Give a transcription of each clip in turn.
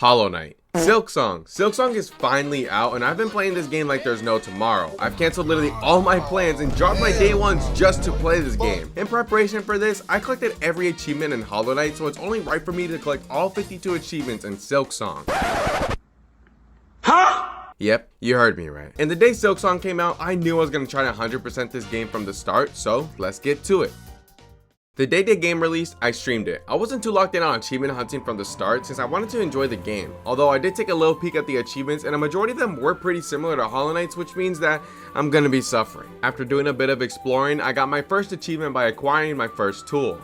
Hollow Knight. Silksong. Silksong is finally out, and I've been playing this game like there's no tomorrow. I've canceled literally all my plans and dropped my day ones just to play this game. In preparation for this, I collected every achievement in Hollow Knight, so it's only right for me to collect all 52 achievements in Silksong. Huh? Yep, you heard me right. And the day Silksong came out, I knew I was going to try to 100% this game from the start, so let's get to it. The day the game released, I streamed it. I wasn't too locked in on achievement hunting from the start since I wanted to enjoy the game. Although I did take a little peek at the achievements and a majority of them were pretty similar to Hollow Knight's, which means that I'm gonna be suffering. After doing a bit of exploring, I got my first achievement by acquiring my first tool.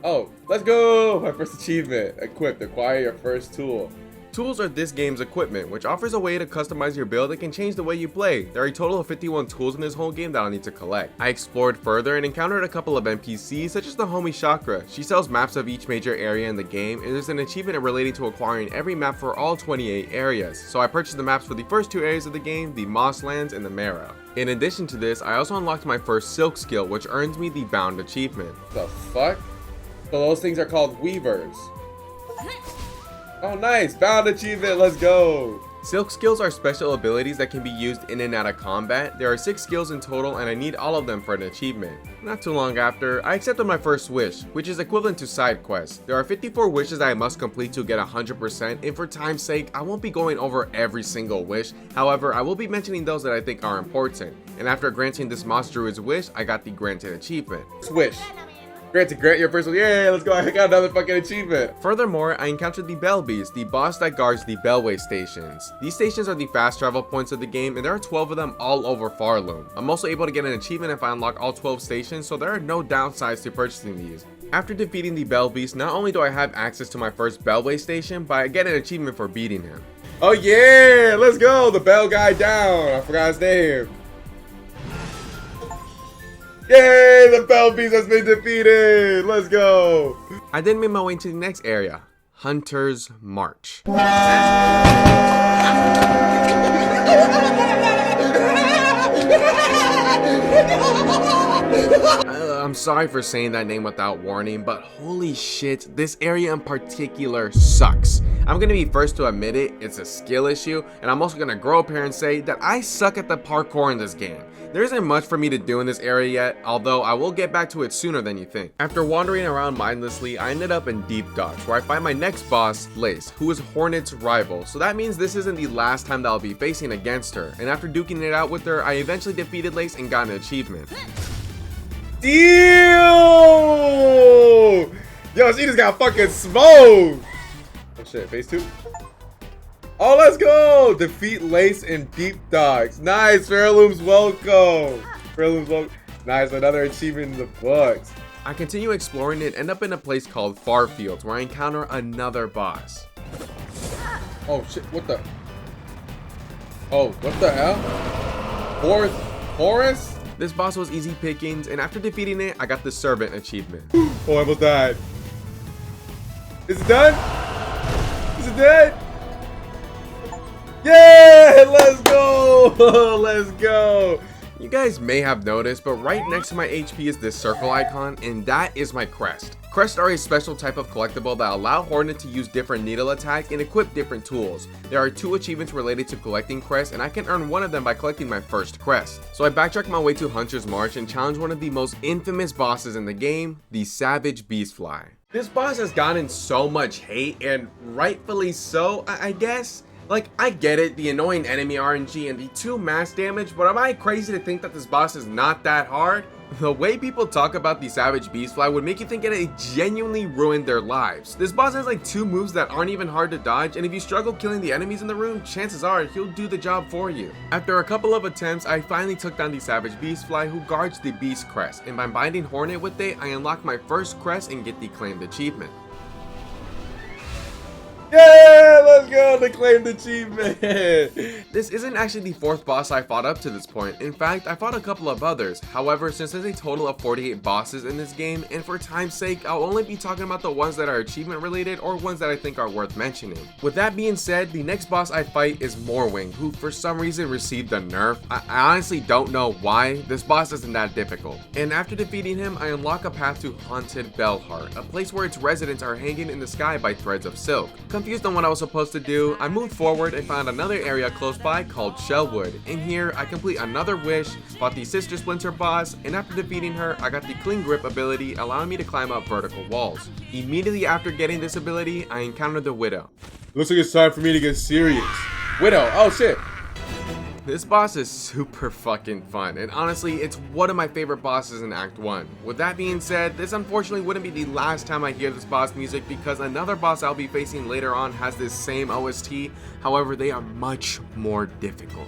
Oh, let's go! My first achievement. Equipped, acquire your first tool. Tools are this game's equipment, which offers a way to customize your build that can change the way you play. There are a total of 51 tools in this whole game that I'll need to collect. I explored further and encountered a couple of NPCs, such as the homie Chakra. She sells maps of each major area in the game, and there's an achievement related to acquiring every map for all 28 areas. So I purchased the maps for the first two areas of the game, the Mosslands and the Marrow. In addition to this, I also unlocked my first Silk skill, which earns me the Bound achievement. The fuck? So those things are called Weavers. Oh nice, Bound achievement, let's go! Silk skills are special abilities that can be used in and out of combat. There are 6 skills in total and I need all of them for an achievement. Not too long after, I accepted my first wish, which is equivalent to side quests. There are 54 wishes that I must complete to get 100%, and for time's sake, I won't be going over every single wish. However, I will be mentioning those that I think are important. And after granting this Moss Druid's wish, I got the granted achievement. Wish. Grant your first one. Yeah, let's go. I got another fucking achievement. Furthermore, I encountered the Bell Beast, the boss that guards the Bellway stations. These stations are the fast travel points of the game, and there are 12 of them all over Farloom. I'm also able to get an achievement if I unlock all 12 stations, so there are no downsides to purchasing these. After defeating the Bell Beast, not only do I have access to my first Bellway station, but I get an achievement for beating him. Oh yeah, let's go. The Bell guy down. I forgot his name. Yay! The Bell Beast has been defeated! Let's go! I then made my way to the next area, Hunter's March. I'm sorry for saying that name without warning, but holy shit, this area in particular sucks. I'm gonna be first to admit it, it's a skill issue, and I'm also gonna grow up here and say that I suck at the parkour in this game. There isn't much for me to do in this area yet, although I will get back to it sooner than you think. After wandering around mindlessly, I ended up in Deep Docks, where I find my next boss, Lace, who is Hornet's rival. So that means this isn't the last time that I'll be facing against her, and after duking it out with her, I eventually defeated Lace and got an achievement. Deal! Yo, she just got fucking smoked! Oh shit, phase 2? Oh, let's go! Defeat Lace in Deep Docks. Nice, Farloom's welcome. Farloom's welcome. Nice, another achievement in the books. I continue exploring and end up in a place called Farfields, where I encounter another boss. Oh shit, what the? Oh, what the hell? Forest? This boss was easy pickings, and after defeating it, I got the Servant achievement. Oh, I almost died. Is it done? Is it dead? Yeah, let's go. Let's go. You guys may have noticed, but right next to my HP is this circle icon, and that is my crest. Crests are a special type of collectible that allow Hornet to use different needle attacks and equip different tools. There are 2 achievements related to collecting crests, and I can earn one of them by collecting my first crest. So I backtracked my way to Hunter's March and challenged one of the most infamous bosses in the game, the Savage Beastfly. This boss has gotten so much hate, and rightfully so, I guess. Like, I get it, the annoying enemy RNG and the 2 mass damage, but am I crazy to think that this boss is not that hard? The way people talk about the Savage Beastfly would make you think it genuinely ruined their lives. This boss has like 2 moves that aren't even hard to dodge, and if you struggle killing the enemies in the room, chances are he'll do the job for you. After a couple of attempts, I finally took down the Savage Beastfly, who guards the Beast Crest, and by binding Hornet with it, I unlock my first crest and get the claimed achievement. Yeah, let's go, the claimed achievement. This isn't actually the 4th boss I fought up to this point. In fact, I fought a couple of others. However, since there's a total of 48 bosses in this game, and for time's sake, I'll only be talking about the ones that are achievement related or ones that I think are worth mentioning. With that being said, the next boss I fight is Morwing, who for some reason received a nerf. I honestly don't know why. This boss isn't that difficult. And after defeating him, I unlock a path to Haunted Bellheart, a place where its residents are hanging in the sky by threads of silk. Confused on what I was supposed supposed to do, I moved forward and found another area close by called Shellwood. In here, I complete another wish, fought the Sister Splinter boss, and after defeating her, I got the Clean Grip ability, allowing me to climb up vertical walls. Immediately after getting this ability, I encountered the Widow. Looks like it's time for me to get serious. Widow, oh shit! This boss is super fucking fun, and honestly, it's one of my favorite bosses in Act 1. With that being said, this unfortunately wouldn't be the last time I hear this boss music because another boss I'll be facing later on has this same OST, however they are much more difficult.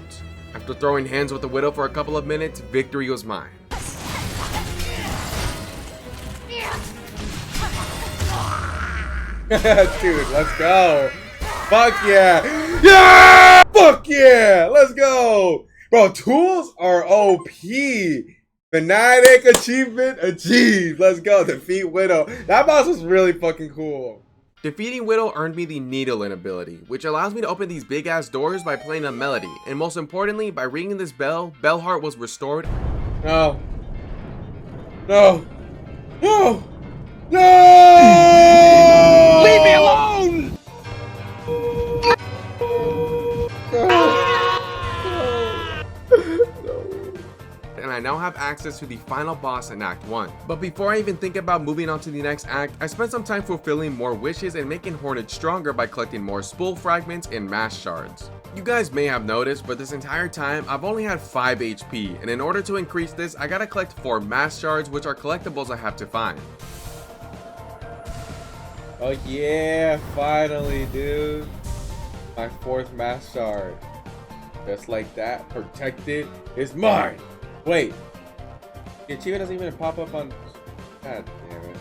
After throwing hands with the Widow for a couple of minutes, victory was mine. Dude, let's go! Fuck yeah! Yeah! Fuck yeah! Let's go! Bro, tools are OP. Fanatic achievement achieved. Let's go. Defeat Widow. That boss was really fucking cool. Defeating Widow earned me the Needle-In ability, which allows me to open these big ass doors by playing a melody. And most importantly, by ringing this bell, Bell Heart was restored. No. No. No. No! Leave me alone! And I now have access to the final boss in Act 1. But before I even think about moving on to the next act, I spent some time fulfilling more wishes and making Hornet stronger by collecting more spool fragments and mass shards. You guys may have noticed, but this entire time I've only had 5 HP, and in order to increase this, I gotta collect 4 mass shards, which are collectibles I have to find. Oh yeah, finally, dude. My 4th mass shard. Just like that, protected is mine. Wait, the achievement doesn't even pop up on. God damn it.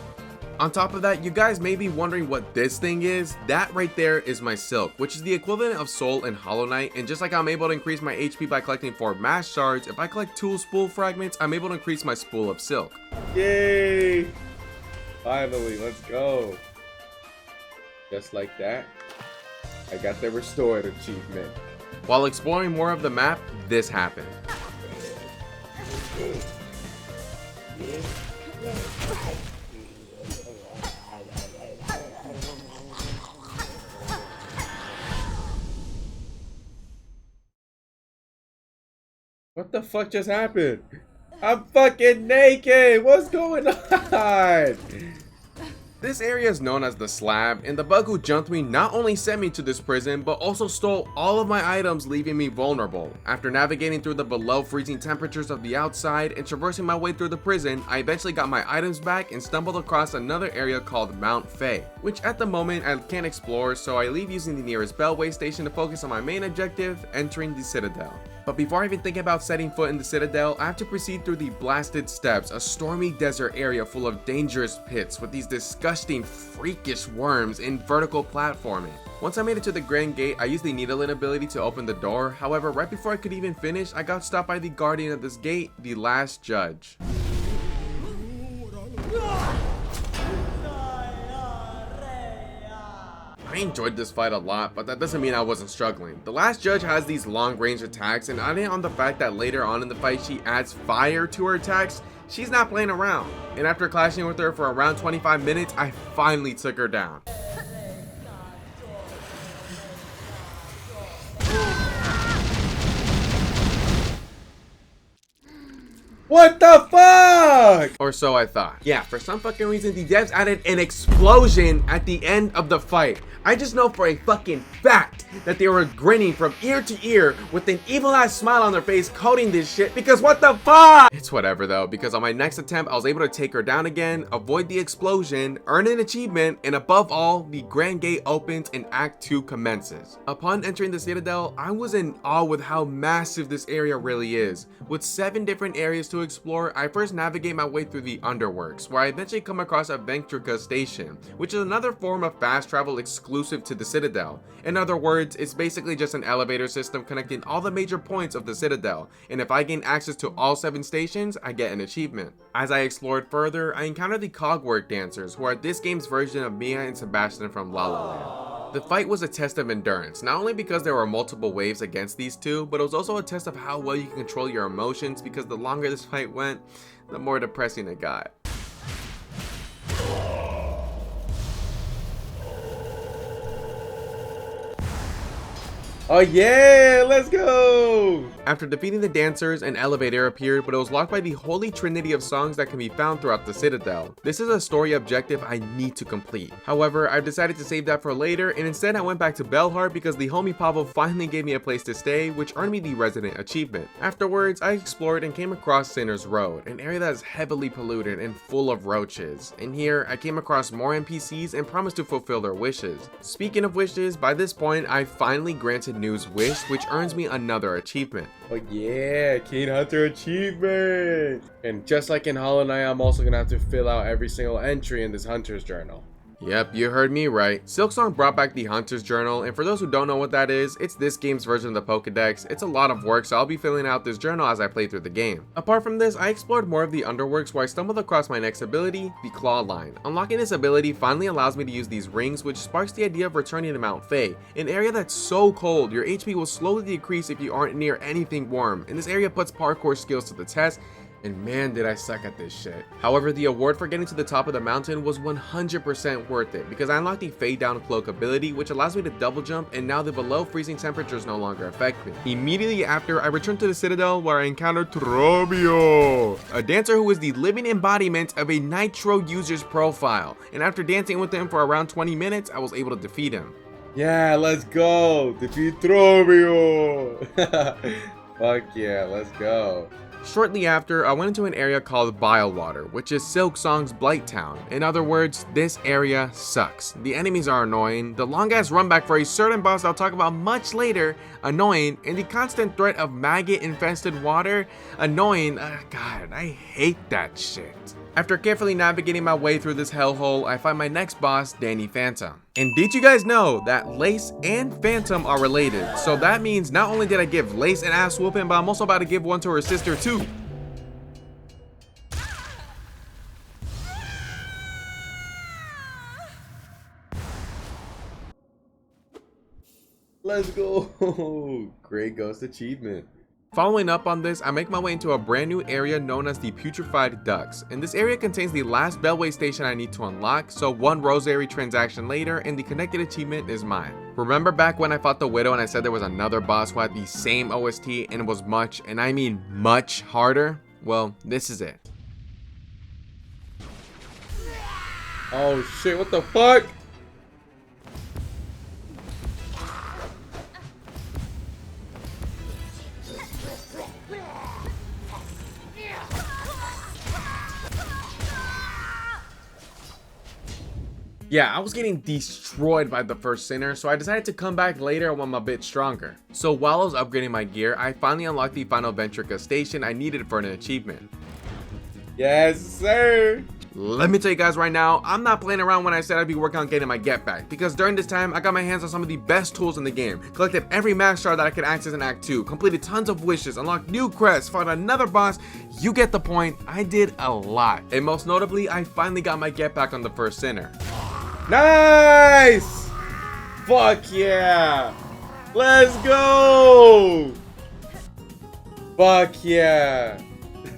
On top of that, you guys may be wondering what this thing is. That right there is my Silk, which is the equivalent of Soul in Hollow Knight. And just like I'm able to increase my HP by collecting 4 mass shards, if I collect 2 spool fragments, I'm able to increase my spool of Silk. Yay! Finally, let's go. Just like that, I got the Restored achievement. While exploring more of the map, this happened. What the fuck just happened? I'm fucking naked! What's going on? This area is known as the Slab, and the bug who jumped me not only sent me to this prison, but also stole all of my items, leaving me vulnerable. After navigating through the below freezing temperatures of the outside and traversing my way through the prison, I eventually got my items back and stumbled across another area called Mount Fae, which at the moment I can't explore, so I leave using the nearest Bellway station to focus on my main objective, entering the Citadel. But before I even think about setting foot in the Citadel, I have to proceed through the Blasted Steppes, a stormy desert area full of dangerous pits with these disgusting, freakish worms in vertical platforming. Once I made it to the Grand Gate, I used the Needle-In ability to open the door. However, right before I could even finish, I got stopped by the guardian of this gate, the Last Judge. I enjoyed this fight a lot, but that doesn't mean I wasn't struggling. The Last Judge has these long range attacks, and adding on the fact that later on in the fight she adds fire to her attacks, she's not playing around. And after clashing with her for around 25 minutes, I finally took her down. What the fuck? Or so I thought. Yeah, for some fucking reason, the devs added an explosion at the end of the fight. I just know for a fucking fact that they were grinning from ear to ear with an evil ass smile on their face coding this shit, because what the fuck? It's whatever though, because on my next attempt, I was able to take her down again, avoid the explosion, earn an achievement, and above all, the Grand Gate opens and Act 2 commences. Upon entering the Citadel, I was in awe with how massive this area really is. With 7 different areas to explore, I first navigate my way through the Underworks, where I eventually come across a Ventrica station, which is another form of fast travel exclusive to the Citadel. In other words, it's basically just an elevator system connecting all the major points of the Citadel, and if I gain access to all 7 stations, I get an achievement. As I explored further, I encountered the Cogwork Dancers, who are this game's version of Mia and Sebastian from La La Land. The fight was a test of endurance, not only because there were multiple waves against these two, but it was also a test of how well you can control your emotions, because the longer this fight went, the more depressing it got. Oh yeah, let's go! After defeating the dancers, an elevator appeared, but it was locked by the holy trinity of songs that can be found throughout the Citadel. This is a story objective I need to complete. However, I've decided to save that for later, and instead I went back to Bellheart because the homie Pavo finally gave me a place to stay, which earned me the resident achievement. Afterwards, I explored and came across Sinner's Road, an area that is heavily polluted and full of roaches. In here, I came across more NPCs and promised to fulfill their wishes. Speaking of wishes, by this point, I finally granted New's wish, which earns me another achievement. Oh yeah, Keen Hunter achievement! And just like in Hollow Knight, I'm also gonna have to fill out every single entry in this Hunter's Journal. Yep, you heard me right. Silksong brought back the Hunter's Journal, and for those who don't know what that is, it's this game's version of the Pokédex. It's a lot of work, so I'll be filling out this journal as I play through the game. Apart from this, I explored more of the Underworks where I stumbled across my next ability, the Claw Line. Unlocking this ability finally allows me to use these rings, which sparks the idea of returning to Mount Fae, an area that's so cold, your HP will slowly decrease if you aren't near anything warm, and this area puts parkour skills to the test. And man, did I suck at this shit. However, the award for getting to the top of the mountain was 100% worth it because I unlocked the Fade Down Cloak ability, which allows me to double jump, and now the below freezing temperatures no longer affect me. Immediately after, I returned to the Citadel where I encountered Trobio, a dancer who is the living embodiment of a Nitro user's profile. And after dancing with him for around 20 minutes, I was able to defeat him. Yeah, let's go! Defeat Trobio! Fuck yeah, let's go. Shortly after, I went into an area called Bilewater, which is Silksong's Blight Town. In other words, this area sucks. The enemies are annoying, the long ass run back for a certain boss I'll talk about much later, annoying, and the constant threat of maggot infested water, annoying. God, I hate that shit. After carefully navigating my way through this hellhole, I find my next boss, Danny Phantom. And did you guys know that Lace and Phantom are related? So that means not only did I give Lace an ass whooping, but I'm also about to give one to her sister too. Let's go! Great Ghost achievement. Following up on this, I make my way into a brand new area known as the Putrefied Ducts, and this area contains the last Bellway station I need to unlock, so one Rosary transaction later and the connected achievement is mine. Remember back when I fought the Widow and I said there was another boss who had the same OST and it was much, and I mean much harder? Well, this is it. Oh shit, what the fuck? Yeah, I was getting destroyed by the first Sinner, so I decided to come back later when I'm a bit stronger. So while I was upgrading my gear, I finally unlocked the final Ventrica station I needed for an achievement. Yes, sir! Let me tell you guys right now, I'm not playing around when I said I'd be working on getting my get back, because during this time, I got my hands on some of the best tools in the game, collected every max star that I could access in Act 2, completed tons of wishes, unlocked new crests, fought another boss. You get the point, I did a lot. And most notably, I finally got my get back on the first Sinner. Nice! Fuck yeah! Let's go! Fuck yeah!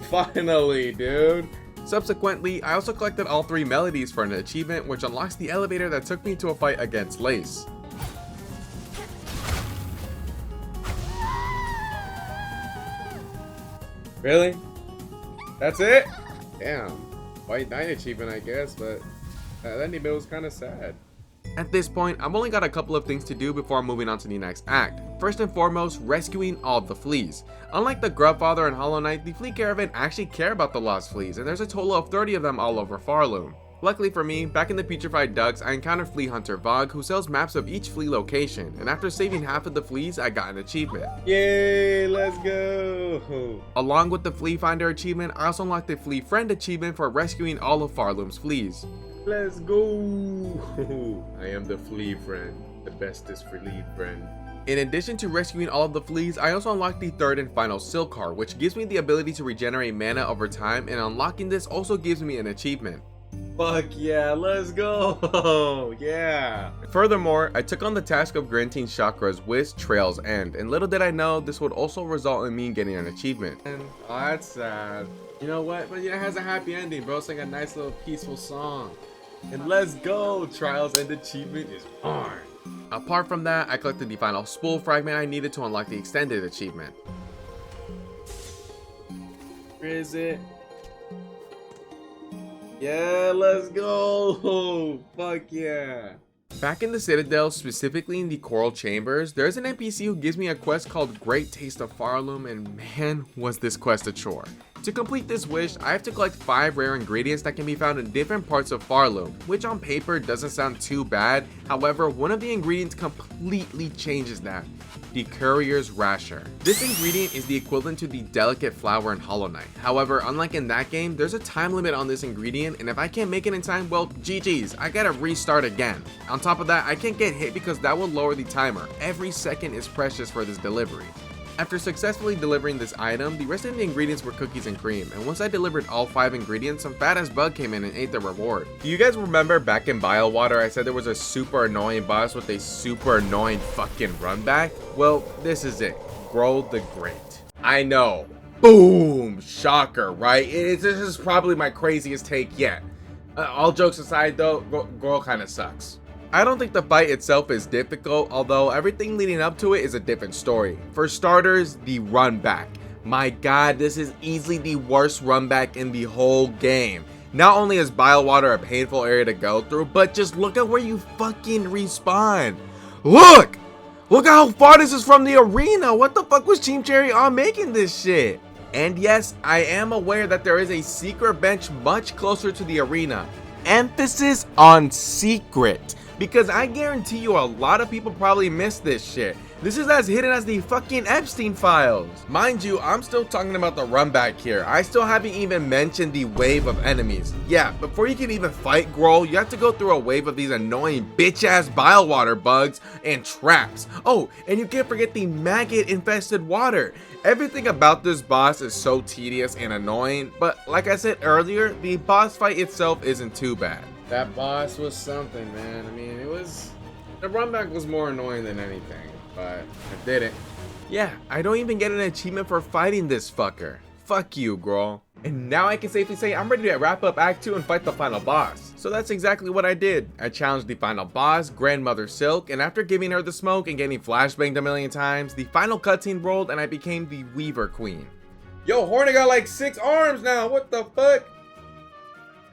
Finally, dude. Subsequently, I also collected all 3 melodies for an achievement, which unlocks the elevator that took me to a fight against Lace. Really? That's it? Damn. White Knight achievement, I guess, but that ending bit was kind of sad. At this point, I've only got a couple of things to do before moving on to the next act. First and foremost, rescuing all of the fleas. Unlike the Grubfather and Hollow Knight, the Flea Caravan actually care about the lost fleas, and there's a total of 30 of them all over Farloom. Luckily for me, back in the Putrefied Ducts, I encountered Flea Hunter Vogue, who sells maps of each flea location, and after saving half of the fleas, I got an achievement. Yay, let's go! Along with the Flea Finder achievement, I also unlocked the Flea Friend achievement for rescuing all of Farloom's fleas. Let's go! I am the Flea Friend, the bestest Flea Friend. In addition to rescuing all of the fleas, I also unlocked the third and final Silk Heart, which gives me the ability to regenerate mana over time, and unlocking this also gives me an achievement. Fuck yeah, let's go! Yeah! Furthermore, I took on the task of granting Chakra's with Trail's End, and little did I know this would also result in me getting an achievement. And oh, that's sad. You know what? But yeah, it has a happy ending, bro. It's like a nice little peaceful song. And let's go! Trials End achievement is on. Apart from that, I collected the final spool fragment I needed to unlock the extended achievement. Where is it? Yeah, let's go! Fuck yeah! Back in the Citadel, specifically in the Coral Chambers, there's an NPC who gives me a quest called Great Taste of Farloom, and man, was this quest a chore. To complete this wish, I have to collect 5 rare ingredients that can be found in different parts of Farloom, which on paper doesn't sound too bad. However, one of the ingredients completely changes that. The Courier's Rasher. This ingredient is the equivalent to the delicate flower in Hollow Knight. However, unlike in that game, there's a time limit on this ingredient, and if I can't make it in time, well, GG's, I gotta restart again. On top of that, I can't get hit because that will lower the timer. Every second is precious for this delivery. After successfully delivering this item, the rest of the ingredients were cookies and cream, and once I delivered all 5 ingredients, some fat ass bug came in and ate the reward. Do you guys remember back in Biowater I said there was a super annoying boss with a super annoying fucking run back? Well, this is it. Gro the Great. I know. Boom! Shocker, right? This is probably my craziest take yet. All jokes aside though, Gro kinda sucks. I don't think the fight itself is difficult, although everything leading up to it is a different story. For starters, the run back. My god, this is easily the worst run back in the whole game. Not only is Biowater a painful area to go through, but just look at where you fucking respawn. Look! Look how far this is from the arena! What the fuck was Team Cherry on making this shit? And yes, I am aware that there is a secret bench much closer to the arena. Emphasis on secret. Because I guarantee you a lot of people probably missed this shit. This is as hidden as the fucking Epstein files. Mind you, I'm still talking about the run back here. I still haven't even mentioned the wave of enemies. Yeah, before you can even fight Gro, you have to go through a wave of these annoying bitch ass Biowater bugs and traps. Oh, and you can't forget the maggot infested water. Everything about this boss is so tedious and annoying, but like I said earlier, the boss fight itself isn't too bad. That boss was something, man. I mean, the run back was more annoying than anything, but I did it. Yeah, I don't even get an achievement for fighting this fucker. Fuck you, Gro. And now I can safely say I'm ready to wrap up Act 2 and fight the final boss. So that's exactly what I did. I challenged the final boss, Grandmother Silk, and after giving her the smoke and getting flashbanged a million times, the final cutscene rolled and I became the Weaver Queen. Yo, Hornet got like 6 arms now, what the fuck?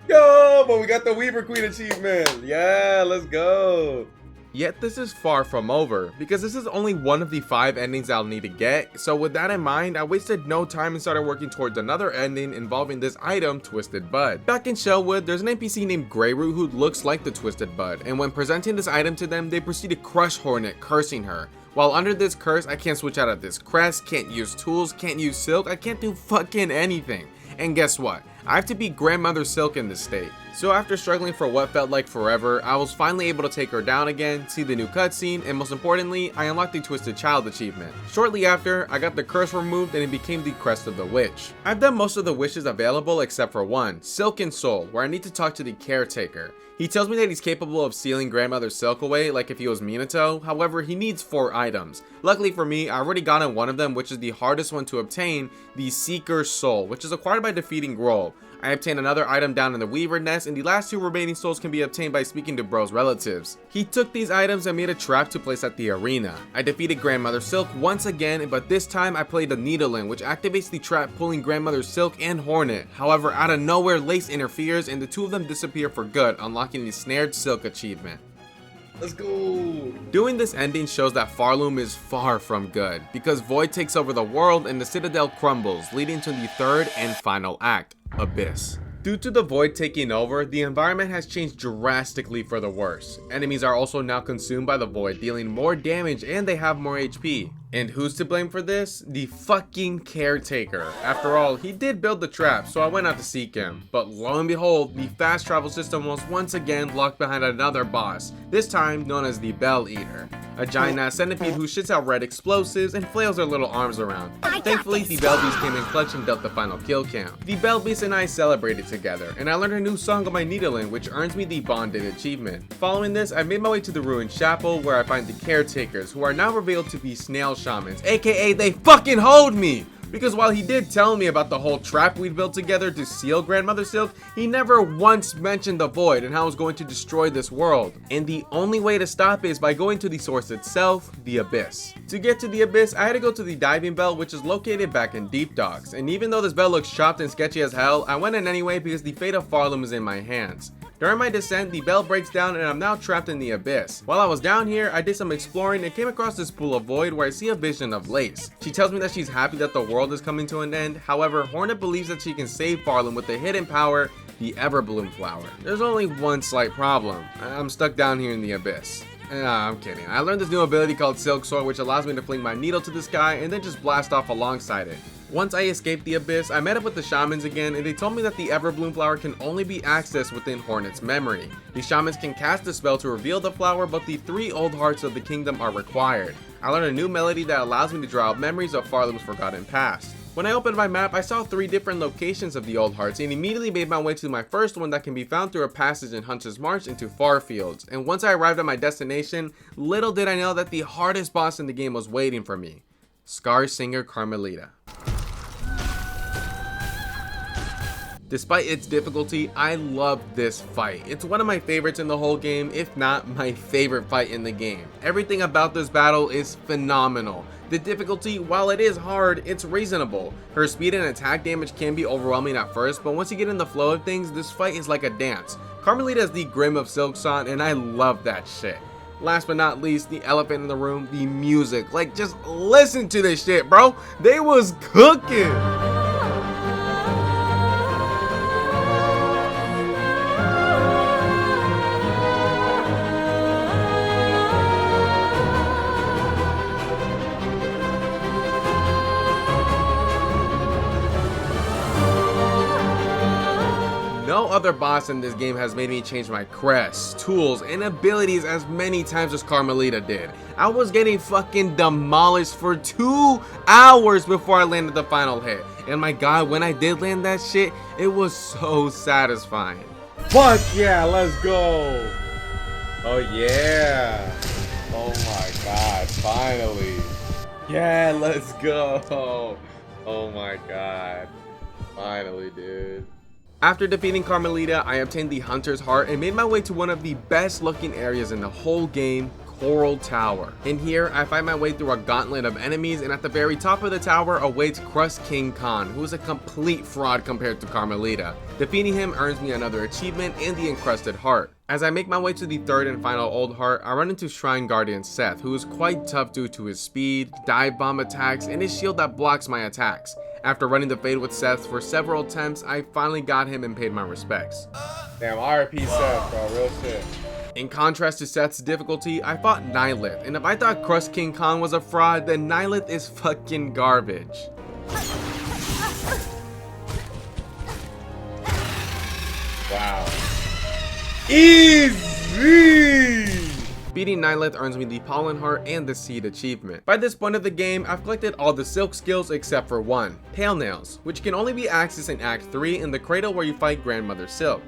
Yo, but we got the Weaver Queen achievement. Yeah, let's go. Yet this is far from over, because this is only one of the 5 endings I'll need to get, so with that in mind, I wasted no time and started working towards another ending involving this item, Twisted Bud. Back in Shellwood, there's an NPC named Greyroot who looks like the Twisted Bud, and when presenting this item to them, they proceed to crush Hornet, cursing her. While under this curse, I can't switch out of this crest, can't use tools, can't use silk, I can't do fucking anything. And guess what? I have to beat Grandmother Silk in this state. So after struggling for what felt like forever, I was finally able to take her down again, see the new cutscene, and most importantly, I unlocked the Twisted Child achievement. Shortly after, I got the curse removed and it became the Crest of the Witch. I've done most of the wishes available except for one, Silken Soul, where I need to talk to the caretaker. He tells me that he's capable of sealing Grandmother Silk away like if he was Minato, however he needs 4 items. Luckily for me, I already gotten one of them, which is the hardest one to obtain, the Seeker's Soul, which is acquired by defeating Gro. I obtained another item down in the Weaver Nest, and the last 2 remaining souls can be obtained by speaking to Bro's relatives. He took these items and made a trap to place at the arena. I defeated Grandmother Silk once again, but this time I played a Needling, which activates the trap pulling Grandmother Silk and Hornet. However, out of nowhere, Lace interferes and the 2 of them disappear for good, unlocking the Snared Silk achievement. Let's go! Doing this ending shows that Farloom is far from good, because Void takes over the world and the Citadel crumbles, leading to the 3rd and final act, Abyss. Due to the Void taking over, the environment has changed drastically for the worse. Enemies are also now consumed by the Void, dealing more damage and they have more HP. And who's to blame for this? The fucking caretaker. After all, he did build the trap, so I went out to seek him. But lo and behold, the fast travel system was once again locked behind another boss, this time known as the Bell Eater. A giant ass centipede who shits out red explosives and flails their little arms around. Thankfully, the Bell Beast came in clutch and dealt the final kill count. The Bell Beast and I celebrated together, and I learned a new song on my Needling, which earns me the Bonded achievement. Following this, I made my way to the Ruined Chapel, where I find the caretakers, who are now revealed to be Snail Shamans, aka they fucking hold me! because while he did tell me about the whole trap we'd built together to seal Grandmother Silk, he never once mentioned the void and how it was going to destroy this world. And the only way to stop it is by going to the source itself, the Abyss. To get to the Abyss, I had to go to the diving bell, which is located back in Deep Docks, and even though this bell looks chopped and sketchy as hell, I went in anyway because the fate of Farlum is in my hands. During my descent, the bell breaks down and I'm now trapped in the Abyss. While I was down here, I did some exploring and came across this pool of void where I see a vision of Lace. She tells me that she's happy that the world is coming to an end. However, Hornet believes that she can save Farlum with the hidden power, the Everbloom flower. There's only one slight problem. I'm stuck down here in the Abyss. Nah, I'm kidding. I learned this new ability called Silksong, which allows me to fling my needle to the sky and then just blast off alongside it. Once I escaped the Abyss, I met up with the shamans again, and they told me that the Everbloom flower can only be accessed within Hornet's memory. The shamans can cast a spell to reveal the flower, but the 3 old hearts of the kingdom are required. I learned a new melody that allows me to draw out memories of Farlum's forgotten past. When I opened my map, I saw 3 different locations of the old hearts and immediately made my way to my first one that can be found through a passage in Hunter's March into Farfields. And once I arrived at my destination, little did I know that the hardest boss in the game was waiting for me. Scar Singer Carmelita. Despite its difficulty, I love this fight. It's one of my favorites in the whole game, if not my favorite fight in the game. Everything about this battle is phenomenal. The difficulty, while it is hard, it's reasonable. Her speed and attack damage can be overwhelming at first, but once you get in the flow of things, this fight is like a dance. Carmelita is the Grim of Silksong, and I love that shit. Last but not least, the elephant in the room, the music. Like, just listen to this shit, bro. They was cooking. No other boss in this game has made me change my crest, tools, and abilities as many times as Carmelita did. I was getting fucking demolished for 2 hours before I landed the final hit. And my god, when I did land that shit, it was so satisfying. Fuck yeah, let's go! Oh yeah! Oh my god, finally! Yeah, let's go! Oh my god. Finally, dude. After defeating Carmelita, I obtained the Hunter's Heart and made my way to one of the best looking areas in the whole game, Coral Tower. In here, I find my way through a gauntlet of enemies, and at the very top of the tower awaits Crust King Khan, who is a complete fraud compared to Carmelita. Defeating him earns me another achievement and the Encrusted Heart. As I make my way to the third and final Old Heart, I run into Shrine Guardian Seth, who is quite tough due to his speed, dive bomb attacks, and his shield that blocks my attacks. After running the Fade with Seth for several attempts, I finally got him and paid my respects. Damn, RP Seth, bro, real shit. In contrast to Seth's difficulty, I fought Nihilith, and if I thought Crust King Khan was a fraud, then Nihilith is fucking garbage. Wow. Easy! Beating Nihilith earns me the Pollen Heart and the Seed achievement. By this point of the game, I've collected all the Silk skills except for one, Pale Nails, which can only be accessed in Act 3 in the cradle where you fight Grandmother Silk.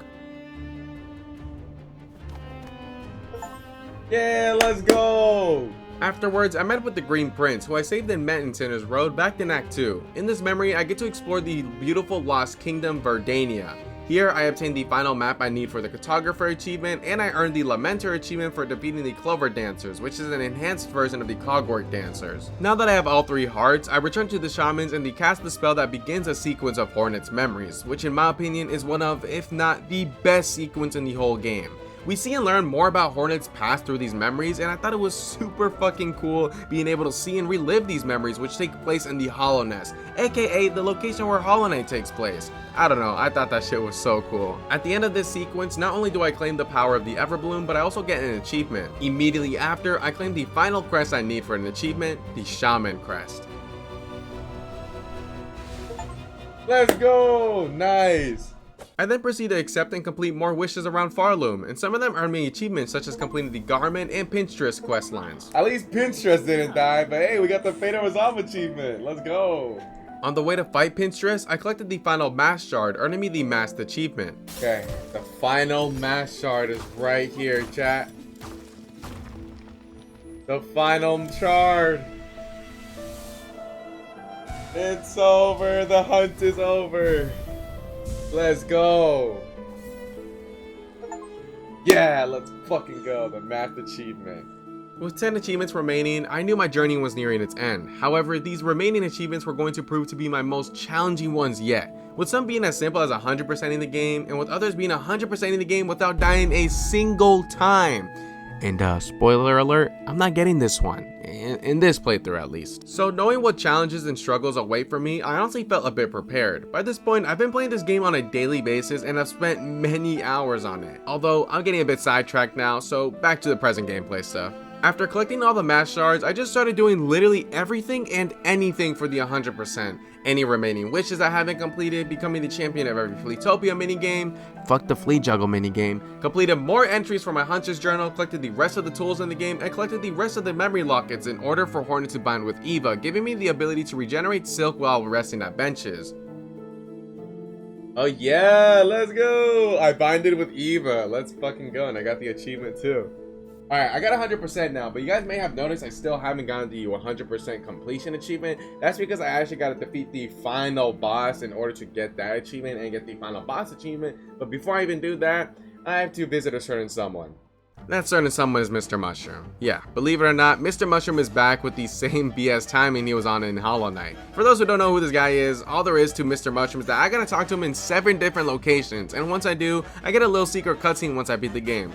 Yeah, let's go! Afterwards, I met up with the Green Prince, who I saved and met in Sinner's Road back in Act 2. In this memory, I get to explore the beautiful Lost Kingdom, Verdania. Here, I obtained the final map I need for the Cartographer achievement, and I earned the Lamenter achievement for defeating the Clover Dancers, which is an enhanced version of the Cogwork Dancers. Now that I have all 3 hearts, I return to the Shamans and cast the spell that begins a sequence of Hornet's memories, which in my opinion is one of, if not the best sequence in the whole game. We see and learn more about Hornet's past through these memories, and I thought it was super fucking cool being able to see and relive these memories, which take place in the Hollow Nest, aka the location where Hollow Knight takes place. I don't know, I thought that shit was so cool. At the end of this sequence, not only do I claim the power of the Everbloom, but I also get an achievement. Immediately after, I claim the final crest I need for an achievement, the Shaman Crest. Let's go! Nice! I then proceed to accept and complete more wishes around Farlum, and some of them earn me achievements such as completing the Garment and Pinstress quest lines. At least Pinstress didn't die, but hey, we got the Fate of Resolve achievement. Let's go. On the way to fight Pinstress, I collected the final Mask Shard, earning me the Masked achievement. Okay, the final Mask Shard is right here, chat. The final shard. It's over. The hunt is over. Let's go. Yeah, let's fucking go. The math achievement. With 10 achievements remaining, I knew my journey was nearing its end. However, these remaining achievements were going to prove to be my most challenging ones yet, with some being as simple as 100%ing the game, and with others being 100%ing the game without dying a single time. And spoiler alert, I'm not getting this one, in this playthrough at least. So knowing what challenges and struggles await for me, I honestly felt a bit prepared. By this point, I've been playing this game on a daily basis and I've spent many hours on it. Although, I'm getting a bit sidetracked now, so back to the present gameplay stuff. After collecting all the mass shards, I just started doing literally everything and anything for the 100%. Any remaining wishes I haven't completed, becoming the champion of every Fleetopia minigame, fuck the Flea juggle minigame, completed more entries for my Hunter's Journal, collected the rest of the tools in the game, and collected the rest of the memory lockets in order for Hornet to bind with Eva, giving me the ability to regenerate Silk while resting at benches. Oh yeah, let's go! I binded with Eva, let's fucking go, and I got the achievement too. Alright, I got 100% now, but you guys may have noticed I still haven't gotten the 100% completion achievement. That's because I actually got to defeat the final boss in order to get that achievement and get the final boss achievement. But before I even do that, I have to visit a certain someone. That certain someone is Mr. Mushroom. Yeah, believe it or not, Mr. Mushroom is back with the same BS timing he was on in Hollow Knight. For those who don't know who this guy is, all there is to Mr. Mushroom is that I gotta talk to him in 7 different locations, and once I do, I get a little secret cutscene once I beat the game.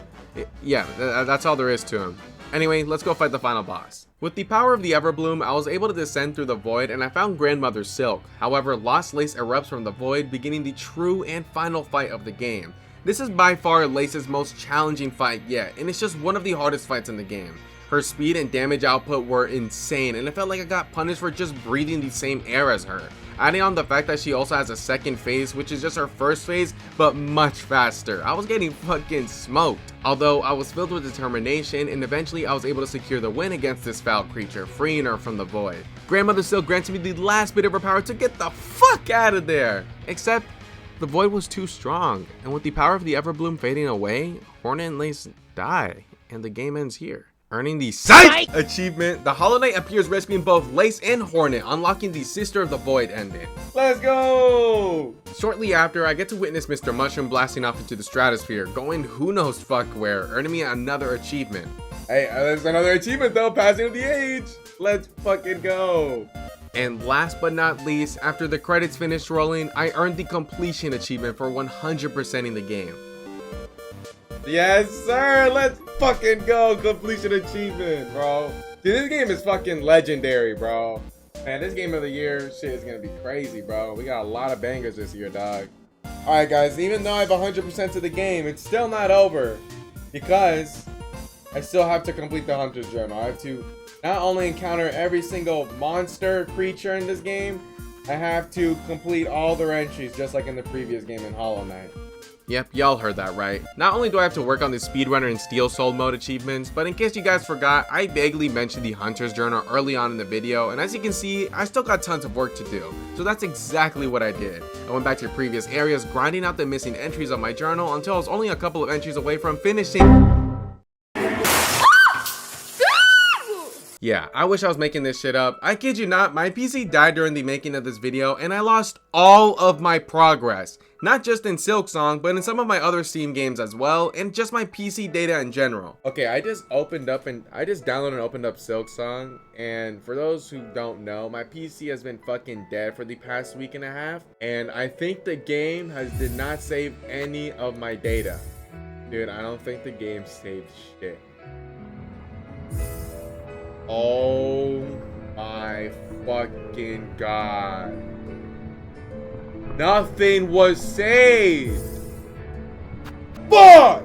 Yeah, that's all there is to him. Anyway, let's go fight the final boss. With the power of the Everbloom, I was able to descend through the void and I found Grandmother Silk. However, Lost Lace erupts from the void, beginning the true and final fight of the game. This is by far Lace's most challenging fight yet, and it's just one of the hardest fights in the game. Her speed and damage output were insane, and it felt like I got punished for just breathing the same air as her. Adding on the fact that she also has a second phase, which is just her first phase, but much faster. I was getting fucking smoked. Although I was filled with determination, and eventually I was able to secure the win against this foul creature, freeing her from the void. Grandmother Silk granted me the last bit of her power to get the fuck out of there! Except, the void was too strong, and with the power of the Everbloom fading away, Hornet and Lace die, and the game ends here. Earning the Sight achievement, the Hollow Knight appears rescuing both Lace and Hornet, unlocking the Sister of the Void ending. Let's go! Shortly after, I get to witness Mr. Mushroom blasting off into the stratosphere, going who knows fuck where, earning me another achievement. Hey, there's another achievement though, passing of the age. Let's fucking go. And last but not least, after the credits finished rolling, I earned the completion achievement for 100%ing the game. Yes, sir. Let's fucking go. Completion achievement, bro. Dude, this game is fucking legendary, bro. Man, this game of the year shit is gonna be crazy, bro. We got a lot of bangers this year, dog. Alright, guys. Even though I have 100% of the game, it's still not over. Because I still have to complete the Hunter's Journal. I have to not only encounter every single monster creature in this game, I have to complete all their entries just like in the previous game in Hollow Knight. Yep, y'all heard that right. Not only do I have to work on the Speedrunner and Steel Soul mode achievements, but in case you guys forgot, I vaguely mentioned the Hunter's Journal early on in the video, and as you can see, I still got tons of work to do. So that's exactly what I did. I went back to previous areas, grinding out the missing entries of my journal until I was only a couple of entries away from finishing. Yeah, I wish I was making this shit up. I kid you not, my PC died during the making of this video and I lost all of my progress. Not just in Silksong, but in some of my other Steam games as well, and just my PC data in general. Okay, I just downloaded and opened up Silksong, and for those who don't know, my PC has been fucking dead for the past week and a half, and I think the game did not save any of my data. Dude, I don't think the game saved shit. Oh my fucking god. Nothing was saved. Fuck!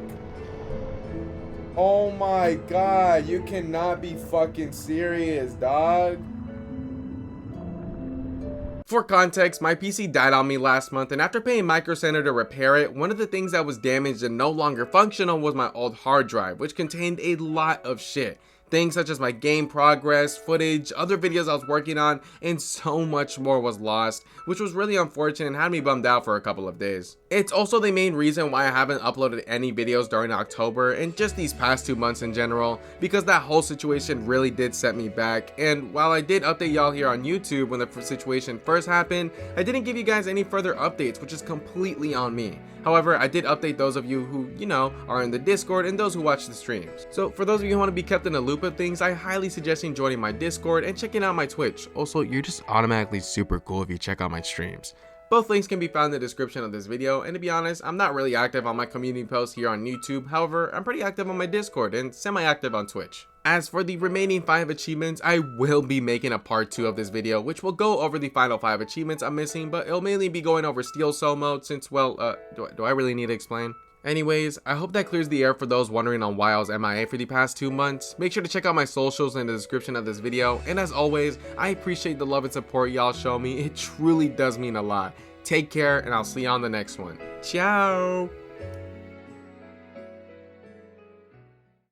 Oh my god, you cannot be fucking serious, dog. For context, my PC died on me last month, and after paying Micro Center to repair it, one of the things that was damaged and no longer functional was my old hard drive, which contained a lot of shit. Things such as my game progress, footage, other videos I was working on, and so much more was lost, which was really unfortunate and had me bummed out for a couple of days. It's also the main reason why I haven't uploaded any videos during October and just these past 2 months in general, because that whole situation really did set me back. And while I did update y'all here on YouTube when the situation first happened, I didn't give you guys any further updates, which is completely on me. However, I did update those of you who, are in the Discord and those who watch the streams. So for those of you who want to be kept in the loop of things, I highly suggest you joining my Discord and checking out my Twitch. Also, you're just automatically super cool if you check out my streams. Both links can be found in the description of this video, and to be honest, I'm not really active on my community posts here on YouTube. However, I'm pretty active on my Discord and semi-active on Twitch. As for the remaining 5 achievements, I will be making a part 2 of this video, which will go over the final 5 achievements I'm missing, but it'll mainly be going over Steel Soul mode since, well, do I really need to explain? Anyways, I hope that clears the air for those wondering on why I was MIA for the past 2 months. Make sure to check out my socials in the description of this video, and as always, I appreciate the love and support y'all show me. It truly does mean a lot. Take care, and I'll see you on the next one. Ciao!